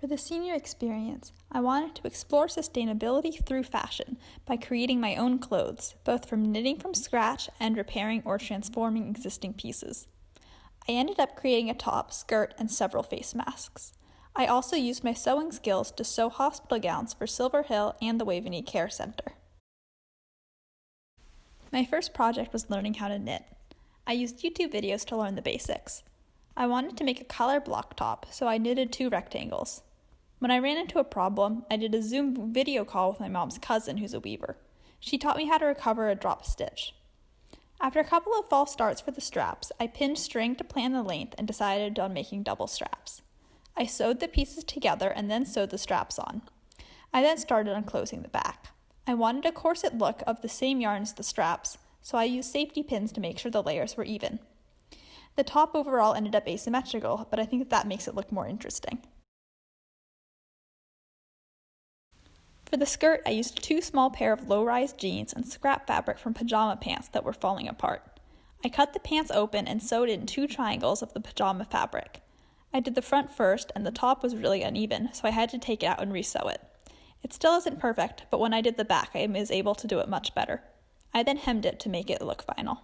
For the senior experience, I wanted to explore sustainability through fashion by creating my own clothes, both from knitting from scratch and repairing or transforming existing pieces. I ended up creating a top, skirt, and several face masks. I also used my sewing skills to sew hospital gowns for Silver Hill and the Waveney Care Center. My first project was learning how to knit. I used YouTube videos to learn the basics. I wanted to make a collar block top, so I knitted 2 rectangles. When I ran into a problem, I did a Zoom video call with my mom's cousin, who's a weaver. She taught me how to recover a drop stitch. After a couple of false starts for the straps, I pinned string to plan the length and decided on making double straps. I sewed the pieces together and then sewed the straps on. I then started unclosing the back. I wanted a corset look of the same yarn as the straps, so I used safety pins to make sure the layers were even. The top overall ended up asymmetrical, but I think that makes it look more interesting. For the skirt, I used 2 small pair of low-rise jeans and scrap fabric from pajama pants that were falling apart. I cut the pants open and sewed in 2 triangles of the pajama fabric. I did the front first, and the top was really uneven, so I had to take it out and resew it. It still isn't perfect, but when I did the back, I was able to do it much better. I then hemmed it to make it look final.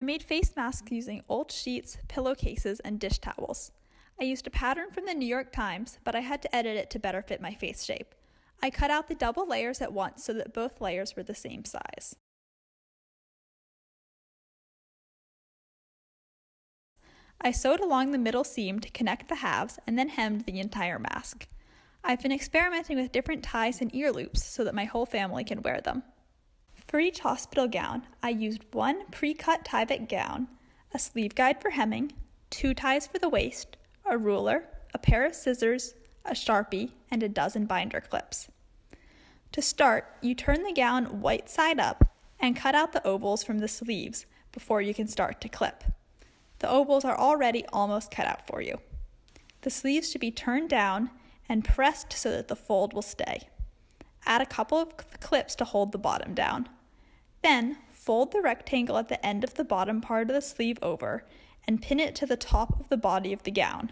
I made face masks using old sheets, pillowcases, and dish towels. I used a pattern from the New York Times, but I had to edit it to better fit my face shape. I cut out the double layers at once so that both layers were the same size. I sewed along the middle seam to connect the halves and then hemmed the entire mask. I've been experimenting with different ties and ear loops so that my whole family can wear them. For each hospital gown, I used 1 pre-cut Tyvek gown, a sleeve guide for hemming, 2 ties for the waist, a ruler, a pair of scissors, a Sharpie, and a dozen binder clips. To start, you turn the gown white side up and cut out the ovals from the sleeves before you can start to clip. The ovals are already almost cut out for you. The sleeves should be turned down and pressed so that the fold will stay. Add a couple of clips to hold the bottom down. Then, fold the rectangle at the end of the bottom part of the sleeve over and pin it to the top of the body of the gown.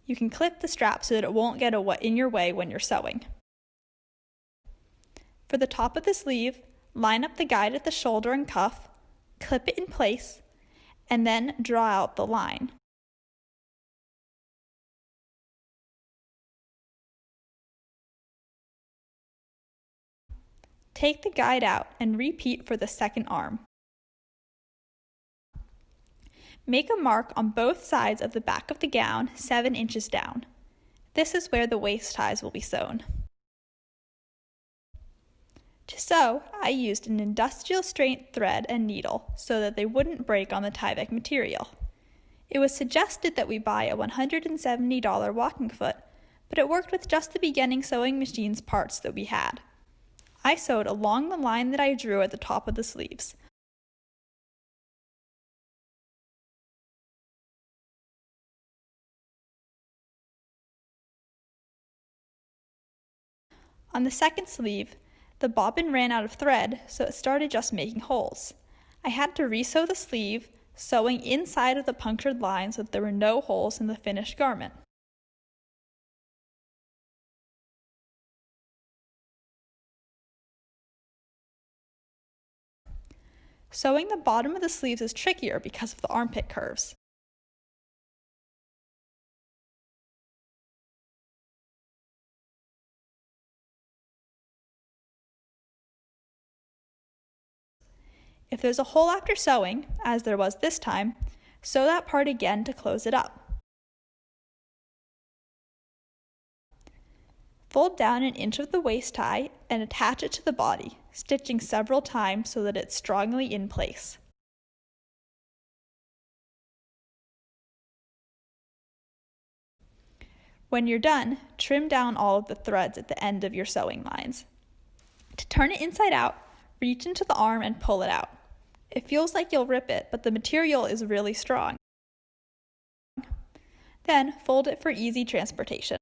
You can clip the strap so that it won't get in your way when you're sewing. For the top of the sleeve, line up the guide at the shoulder and cuff, clip it in place, and then draw out the line. Take the guide out and repeat for the second arm. Make a mark on both sides of the back of the gown 7 inches down. This is where the waist ties will be sewn. To sew, I used an industrial strength thread and needle so that they wouldn't break on the Tyvek material. It was suggested that we buy a $170 walking foot, but it worked with just the beginning sewing machine's parts that we had. I sewed along the line that I drew at the top of the sleeves. On the second sleeve, the bobbin ran out of thread, so it started just making holes. I had to resew the sleeve, sewing inside of the punctured line so that there were no holes in the finished garment. Sewing the bottom of the sleeves is trickier because of the armpit curves. If there's a hole after sewing, as there was this time, sew that part again to close it up. Fold down 1 inch of the waist tie and attach it to the body, stitching several times so that it's strongly in place. When you're done, trim down all of the threads at the end of your sewing lines. To turn it inside out, reach into the arm and pull it out. It feels like you'll rip it, but the material is really strong. Then fold it for easy transportation.